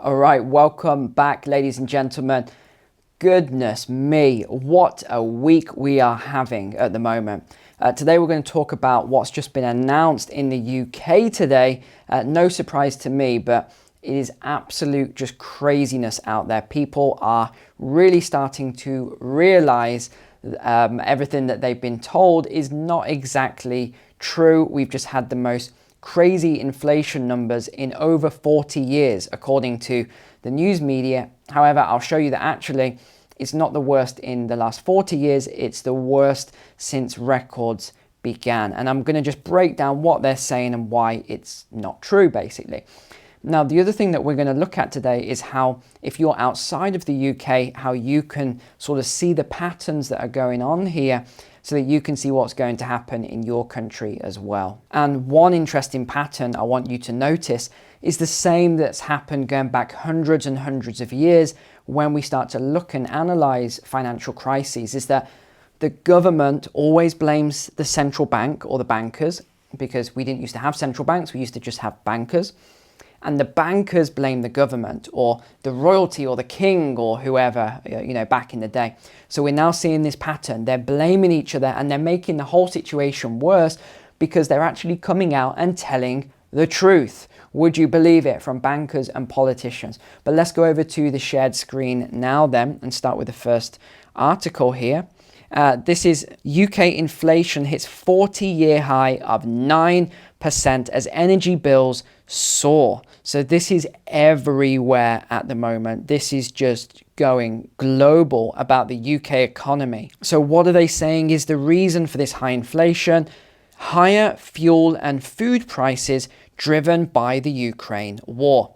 All right, welcome back, ladies and gentlemen. Goodness me, what a week we are having at the moment. Today we're going to talk about what's just been announced in the UK today. No surprise to me, but it is absolute just craziness out there. People are really starting to realize everything that they've been told is not exactly true. We've just had the most crazy inflation numbers in over 40 years, according to the news media. However, I'll show you that actually it's not the worst in the last 40 years, it's the worst since records began. And I'm going to just break down what they're saying and why it's not true, basically. Now, the other thing that we're going to look at today is how, if you're outside of the UK, how you can sort of see the patterns that are going on here, so that you can see what's going to happen in your country as well. And one interesting pattern I want you to notice is the same that's happened going back hundreds and hundreds of years when we start to look and analyze financial crises, is that the government always blames the central bank or the bankers, because we didn't used to have central banks, we used to just have bankers. And the bankers blame the government or the royalty or the king or whoever, back in the day. So we're now seeing this pattern. They're blaming each other and they're making the whole situation worse because they're actually coming out and telling the truth. Would you believe it? From bankers and politicians. But let's go over to the shared screen now then and start with the first article here. This is UK inflation hits 40-year high of 9% as energy bills soar. So this is everywhere at the moment. This is just going global about the UK economy. So what are they saying is the reason for this high inflation? Higher fuel and food prices driven by the Ukraine war.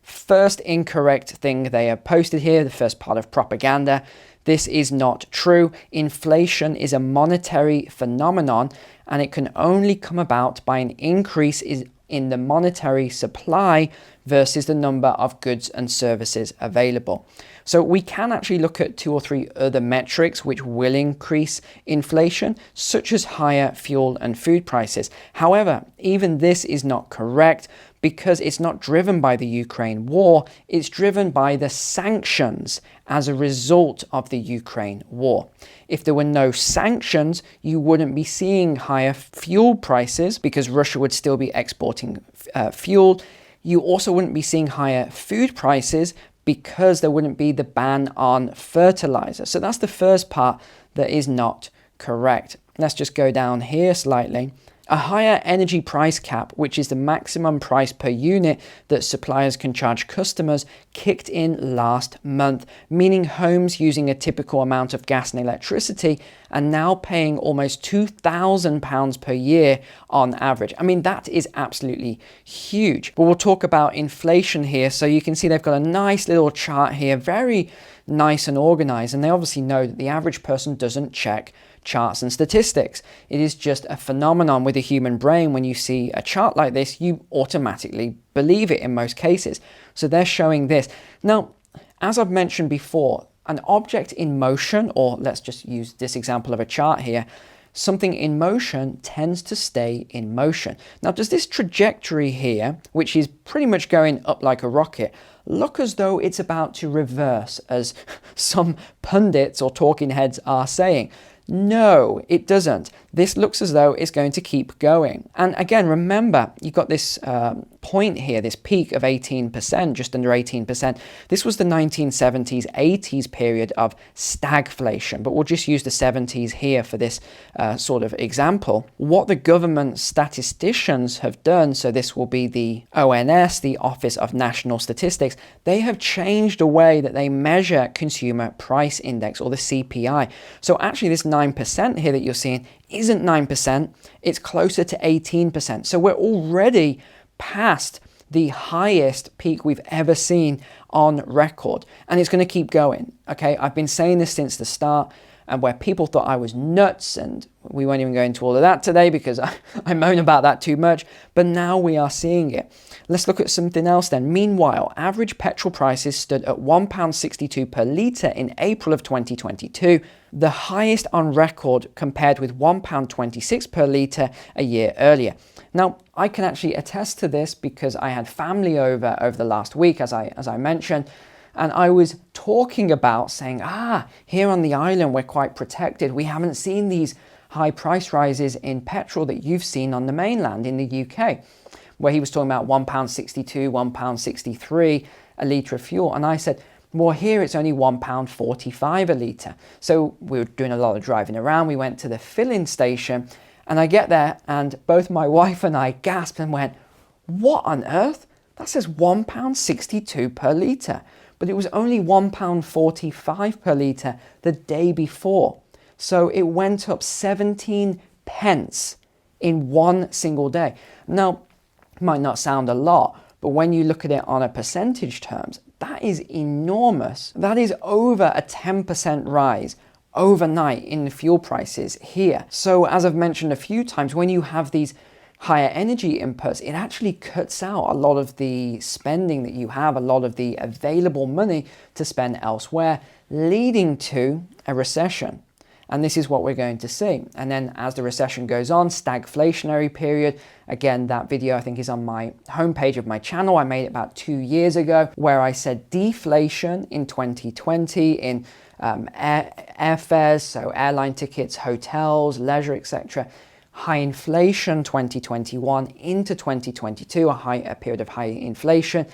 First incorrect thing they have posted here, the first part of propaganda. This is not true. Inflation is a monetary phenomenon and it can only come about by an increase in the monetary supply versus the number of goods and services available. So we can actually look at 2 or 3 other metrics which will increase inflation, such as higher fuel and food prices. However, even this is not correct because it's not driven by the Ukraine war, it's driven by the sanctions as a result of the Ukraine war. If there were no sanctions, you wouldn't be seeing higher fuel prices because Russia would still be exporting fuel. You also wouldn't be seeing higher food prices because there wouldn't be the ban on fertilizer. So that's the first part that is not correct. Let's just go down here slightly. A higher energy price cap, which is the maximum price per unit that suppliers can charge customers, kicked in last month, meaning homes using a typical amount of gas and electricity are now paying almost £2,000 per year on average. I mean, that is absolutely huge. But we'll talk about inflation here. So you can see they've got a nice little chart here, very nice and organized. And they obviously know that the average person doesn't check charts and statistics. It is just a phenomenon with the human brain. When you see a chart like this, you automatically believe it in most cases. So they're showing this. Now, as I've mentioned before, an object in motion, or let's just use this example of a chart here, something in motion tends to stay in motion. Now, does this trajectory here, which is pretty much going up like a rocket, look as though it's about to reverse, as some pundits or talking heads are saying? No, it doesn't. This looks as though it's going to keep going. And again, remember, you've got this point here, this peak of 18%, just under 18%. This was the 1970s, 80s period of stagflation, but we'll just use the 70s here for this sort of example. What the government statisticians have done, so this will be the ONS, the Office of National Statistics, they have changed the way that they measure consumer price index, or the CPI. So actually this 9% here that you're seeing isn't 9%, it's closer to 18%. So we're already past the highest peak we've ever seen on record, and it's going to keep going. Okay, I've been saying this since the start. and where people thought I was nuts, and we won't even go into all of that today because I moan about that too much, but now we are seeing it. Let's look at something else then. Meanwhile, average petrol prices stood at £1.62 per litre in April of 2022, the highest on record, compared with £1.26 per litre a year earlier. Now, I can actually attest to this because I had family over the last week, as I mentioned, and I was talking about saying, here on the island, we're quite protected. We haven't seen these high price rises in petrol that you've seen on the mainland in the UK, where he was talking about £1.62, £1.63 a litre of fuel. And I said, well, here it's only £1.45 a litre. So we were doing a lot of driving around. We went to the filling station, and I get there, and both my wife and I gasped and went, what on earth? That says £1.62 per litre. But it was only £1.45 per litre the day before. So it went up 17 pence in one single day. Now, it might not sound a lot, but when you look at it on a percentage terms, that is enormous. That is over a 10% rise overnight in the fuel prices here. So as I've mentioned a few times, when you have these higher energy inputs, it actually cuts out a lot of the spending that you have, a lot of the available money to spend elsewhere, leading to a recession. And this is what we're going to see. And then as the recession goes on, stagflationary period. Again, that video I think is on my homepage of my channel. I made it about 2 years ago, where I said deflation in 2020 in airfares, so airline tickets, hotels, leisure, etc. High inflation 2021 into 2022, a period of high inflation.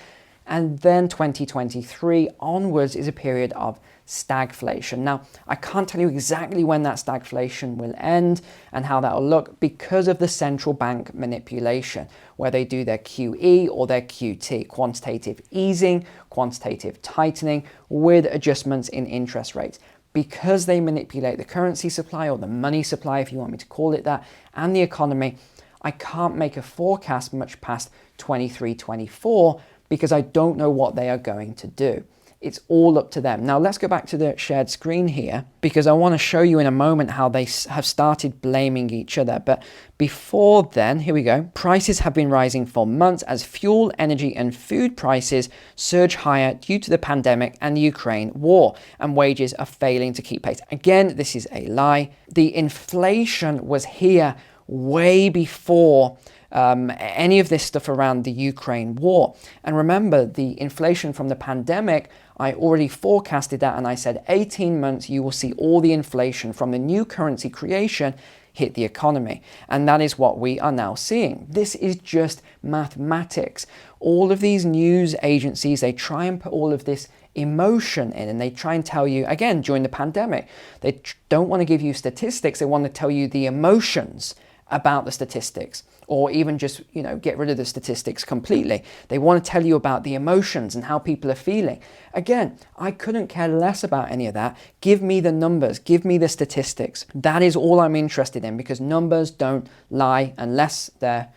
And then 2023 onwards is a period of stagflation. Now, I can't tell you exactly when that stagflation will end and how that will look because of the central bank manipulation, where they do their QE or their QT, quantitative easing, quantitative tightening, with adjustments in interest rates. Because they manipulate the currency supply, or the money supply, if you want me to call it that, and the economy, I can't make a forecast much past 23, 24, because I don't know what they are going to do. It's all up to them. Now let's go back to the shared screen here, because I want to show you in a moment how they have started blaming each other. But before then, here we go. Prices have been rising for months as fuel, energy and food prices surge higher due to the pandemic and the Ukraine war, and wages are failing to keep pace. Again, this is a lie. The inflation was here way before any of this stuff around the Ukraine war. And remember, the inflation from the pandemic, I already forecasted that, and I said 18 months you will see all the inflation from the new currency creation hit the economy. And that is what we are now seeing. This is just mathematics. All of these news agencies, they try and put all of this emotion in, and they try and tell you, again, during the pandemic, they don't want to give you statistics, they want to tell you the emotions about the statistics, or even just, get rid of the statistics completely. They want to tell you about the emotions and how people are feeling. Again, I couldn't care less about any of that. Give me the numbers, give me the statistics. That is all I'm interested in, because numbers don't lie unless they're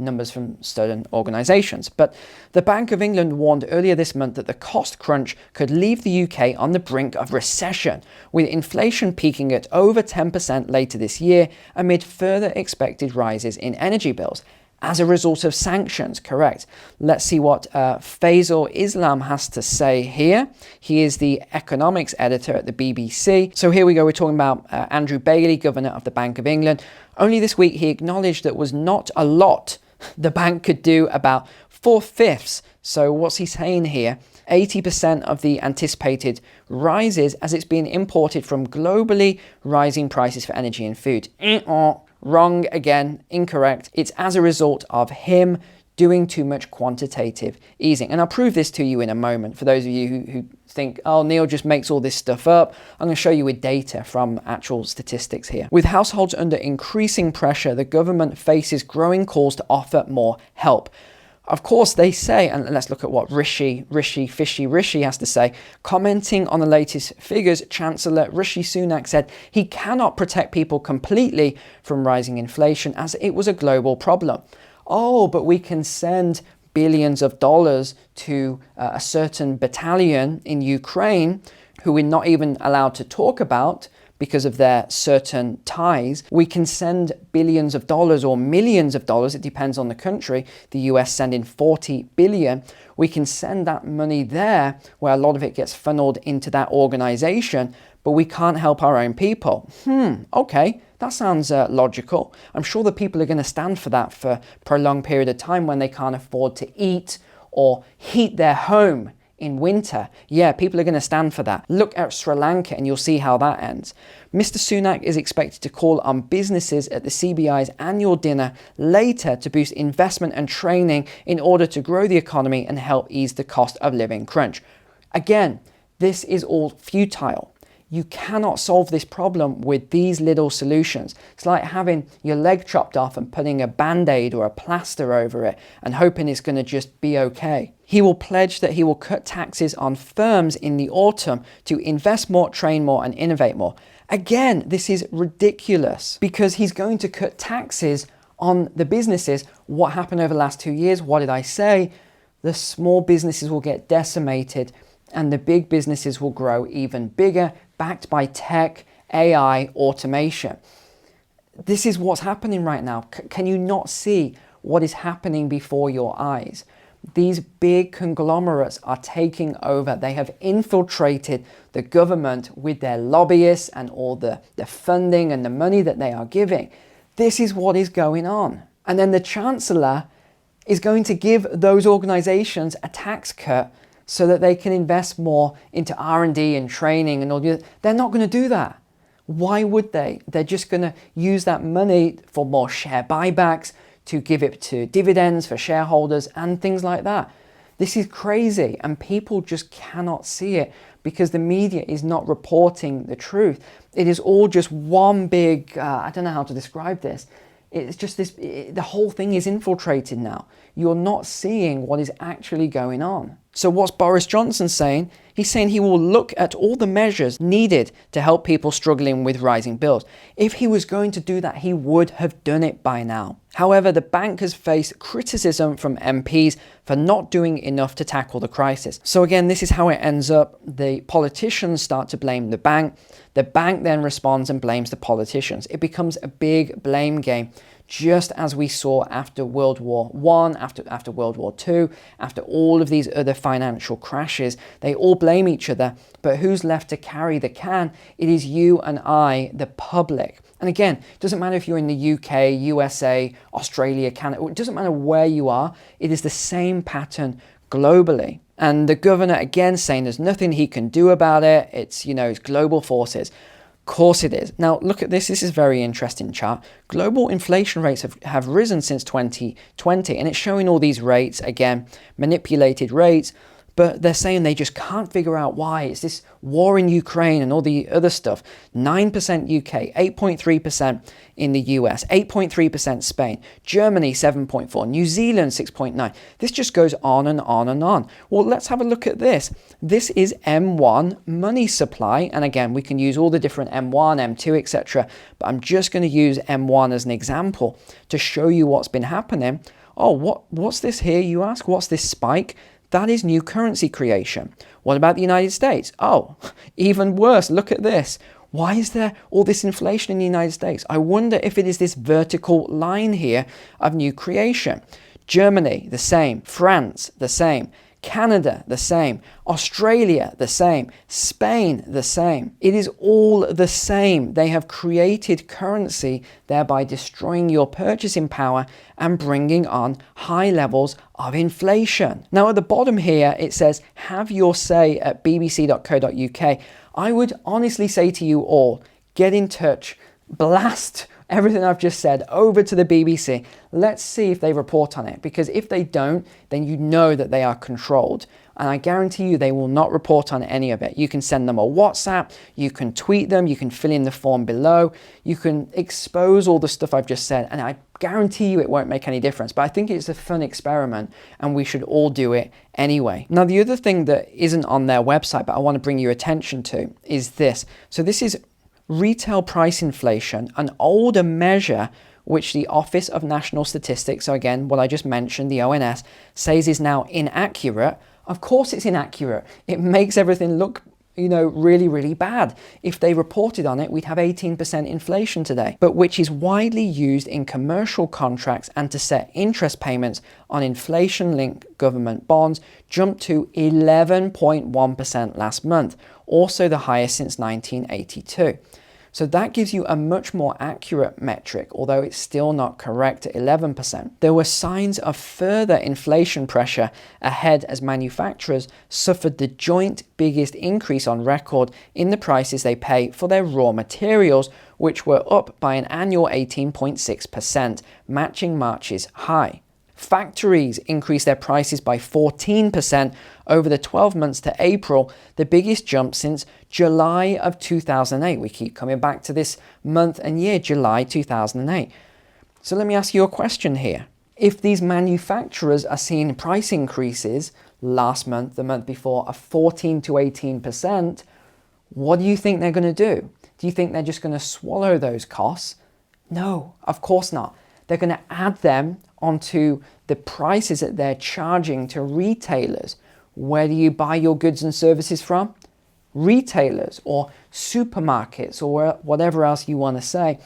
numbers from certain organisations. But the Bank of England warned earlier this month that the cost crunch could leave the UK on the brink of recession, with inflation peaking at over 10% later this year amid further expected rises in energy bills as a result of sanctions. Correct. Let's see what Faisal Islam has to say here. He is the economics editor at the BBC. So here we go. We're talking about Andrew Bailey, Governor of the Bank of England. Only this week he acknowledged there was not a lot the bank could do about 4/5. So what's he saying here? 80% of the anticipated rises as it's being imported from globally rising prices for energy and food. Wrong again, incorrect. It's as a result of him doing too much quantitative easing. And I'll prove this to you in a moment. For those of you who think, oh, Neil just makes all this stuff up, I'm going to show you with data from actual statistics here. With households under increasing pressure, the government faces growing calls to offer more help. Of course, they say, and let's look at what Rishi has to say. Commenting on the latest figures, Chancellor Rishi Sunak said he cannot protect people completely from rising inflation as it was a global problem. Oh, but we can send billions of dollars to a certain battalion in Ukraine who we're not even allowed to talk about because of their certain ties. We can send billions of dollars or millions of dollars, it depends on the country. The US sending 40 billion. We can send that money there where a lot of it gets funneled into that organization, but we can't help our own people. Okay, that sounds logical. I'm sure the people are going to stand for that for a prolonged period of time when they can't afford to eat or heat their home in winter. Yeah, people are going to stand for that. Look at Sri Lanka and you'll see how that ends. Mr. Sunak is expected to call on businesses at the CBI's annual dinner later to boost investment and training in order to grow the economy and help ease the cost of living crunch. Again, this is all futile. You cannot solve this problem with these little solutions. It's like having your leg chopped off and putting a band-aid or a plaster over it and hoping it's going to just be okay. He will pledge that he will cut taxes on firms in the autumn to invest more, train more, and innovate more. Again, this is ridiculous because he's going to cut taxes on the businesses. What happened over the last 2 years? What did I say? The small businesses will get decimated and the big businesses will grow even bigger, backed by tech, AI, automation. This is what's happening right now. Can you not see what is happening before your eyes? These big conglomerates are taking over. They have infiltrated the government with their lobbyists and all the funding and the money that they are giving. This is what is going on. And then the Chancellor is going to give those organizations a tax cut so that they can invest more into R&D and training and all the other. They're not going to do that. Why would they? They're just going to use that money for more share buybacks, to give it to dividends for shareholders and things like that. This is crazy and people just cannot see it because the media is not reporting the truth. It is all just one big, I don't know how to describe this. It's just this, the whole thing is infiltrated now. You're not seeing what is actually going on. So what's Boris Johnson saying? He's saying he will look at all the measures needed to help people struggling with rising bills. If he was going to do that, he would have done it by now. However, the bank has faced criticism from MPs for not doing enough to tackle the crisis. So again, this is how it ends up. The politicians start to blame the bank. The bank then responds and blames the politicians. It becomes a big blame game, just as we saw after World War I, after World War II, after all of these other financial crashes. They all blame each other, but who's left to carry the can? It is you and I, the public. And again, it doesn't matter if you're in the UK, USA, Australia, Canada, it doesn't matter where you are, it is the same pattern globally. And the governor again saying there's nothing he can do about it, it's global forces. Of course it is. Now look at this is a very interesting chart. Global inflation rates have risen since 2020 and it's showing all these rates, again, manipulated rates, but they're saying they just can't figure out why. It's this war in Ukraine and all the other stuff. 9% UK, 8.3% in the US, 8.3% Spain, Germany 7.4%, New Zealand 6.9%. This just goes on and on and on. Well, let's have a look at this. This is M1 money supply. And again, we can use all the different M1, M2, etc. But I'm just going to use M1 as an example to show you what's been happening. Oh, what's this here, you ask? What's this spike? That is new currency creation. What about the United States? Oh, even worse. Look at this. Why is there all this inflation in the United States? I wonder if it is this vertical line here of new creation. Germany, the same. France, the same. Canada, the same. Australia, the same. Spain, the same. It is all the same. They have created currency, thereby destroying your purchasing power and bringing on high levels of inflation. Now at the bottom here, it says, have your say at bbc.co.uk. I would honestly say to you all, get in touch, blast everything I've just said over to the BBC. Let's see if they report on it, because if they don't, then you know that they are controlled. And I guarantee you they will not report on any of it. You can send them a WhatsApp, you can tweet them, you can fill in the form below, you can expose all the stuff I've just said, and I guarantee you it won't make any difference. But I think it's a fun experiment and we should all do it anyway. Now, the other thing that isn't on their website, but I want to bring your attention to, is this. So this is retail price inflation, an older measure which the Office of National Statistics, so again, what I just mentioned, the ONS, says is now inaccurate. Of course it's inaccurate. It makes everything look really, really bad. If they reported on it, we'd have 18% inflation today, but which is widely used in commercial contracts and to set interest payments on inflation-linked government bonds jumped to 11.1% last month, also the highest since 1982. So that gives you a much more accurate metric, although it's still not correct at 11%. There were signs of further inflation pressure ahead as manufacturers suffered the joint biggest increase on record in the prices they pay for their raw materials, which were up by an annual 18.6%, matching March's high. Factories increased their prices by 14% over the 12 months to April, the biggest jump since July of 2008. We keep coming back to this month and year, July 2008. So let me ask you a question here. If these manufacturers are seeing price increases last month, the month before, of 14 to 18%, what do you think they're going to do? Do you think they're just going to swallow those costs? No, of course not. They're going to add them onto the prices that they're charging to retailers. Where do you buy your goods and services from? Retailers or supermarkets or whatever else you want to say.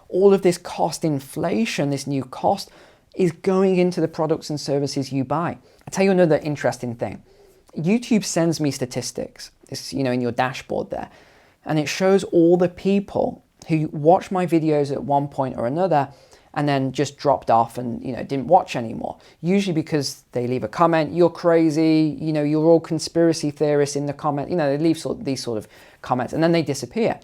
All of this cost inflation, this new cost, is going into the products and services you buy. I'll tell you another interesting thing. YouTube sends me statistics. It's, in your dashboard there. And it shows all the people who watch my videos at one point or another and then just dropped off and didn't watch anymore. Usually because they leave a comment, "You're crazy," "You're all conspiracy theorists" in the comment. They leave these sort of comments and then they disappear.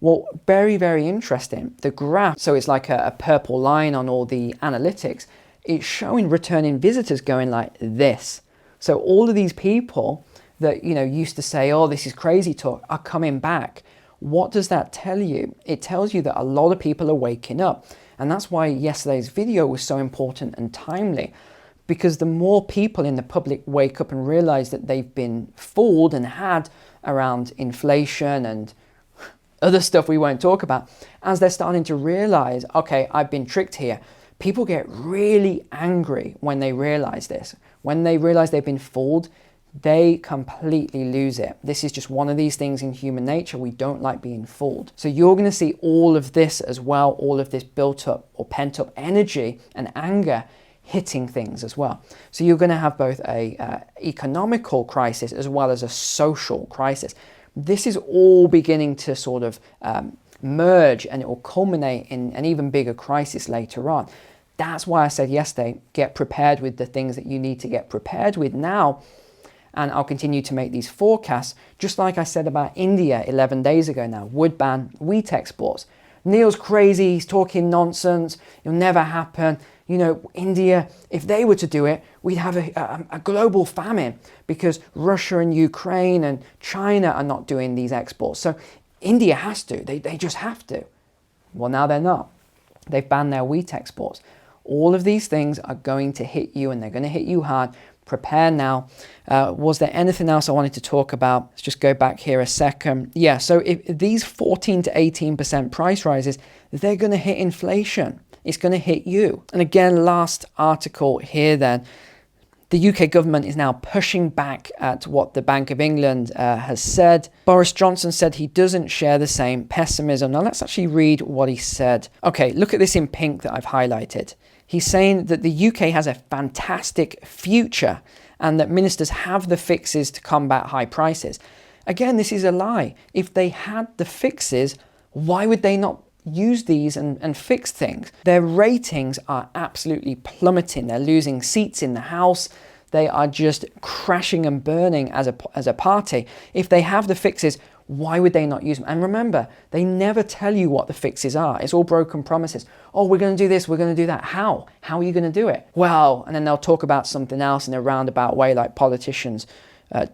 Well, very, very interesting. The graph, so it's like a purple line on all the analytics. It's showing returning visitors going like this. So all of these people that used to say, "Oh, this is crazy talk," are coming back. What does that tell you? It tells you that a lot of people are waking up. And that's why yesterday's video was so important and timely, because the more people in the public wake up and realize that they've been fooled and had around inflation and other stuff we won't talk about, as they're starting to realize, okay, I've been tricked here. People get really angry when they realize this. When they realize they've been fooled, they completely lose it. This is just one of these things in human nature. We don't like being fooled. So you're going to see all of this as well, all of this built up or pent up energy and anger hitting things as well. So you're going to have both a economical crisis as well as a social crisis. This is all beginning to sort of merge, and it will culminate in an even bigger crisis later on. That's why I said yesterday, get prepared with the things that you need to get prepared with now. And I'll continue to make these forecasts, just like I said about India 11 days ago now, would ban wheat exports. Neil's crazy, he's talking nonsense, it'll never happen. India, if they were to do it, we'd have a global famine because Russia and Ukraine and China are not doing these exports. So India has to, they just have to. Well, now they're not. They've banned their wheat exports. All of these things are going to hit you, and they're going to hit you hard. Prepare now. Was there anything else I wanted to talk about? Let's just go back here a second. Yeah, so if these 14 to 18% price rises, they're going to hit inflation. It's going to hit you. And again, last article here then. The UK government is now pushing back at what the Bank of England has said. Boris Johnson said he doesn't share the same pessimism. Now let's actually read what he said. Okay, look at this in pink that I've highlighted. He's saying that the UK has a fantastic future and that ministers have the fixes to combat high prices. Again, this is a lie. If they had the fixes, why would they not use these and fix things? Their ratings are absolutely plummeting. They're losing seats in the House. They are just crashing and burning as a party. If they have the fixes, why would they not use them? And remember, they never tell you what the fixes are. It's all broken promises. Oh, we're going to do this, we're going to do that. How? How are you going to do it? Well, and then they'll talk about something else in a roundabout way like politicians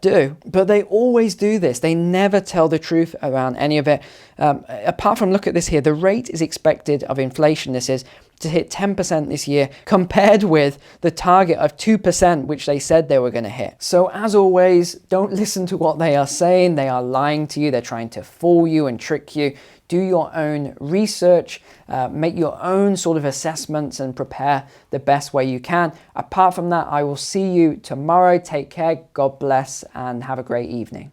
do. But they always do this. They never tell the truth around any of it. Apart from, look at this here, the rate is expected of inflation, this is, to hit 10% this year, compared with the target of 2%, which they said they were going to hit. So as always, don't listen to what they are saying. They are lying to you. They're trying to fool you and trick you. Do your own research, make your own sort of assessments and prepare the best way you can. Apart from that, I will see you tomorrow. Take care, God bless, and have a great evening.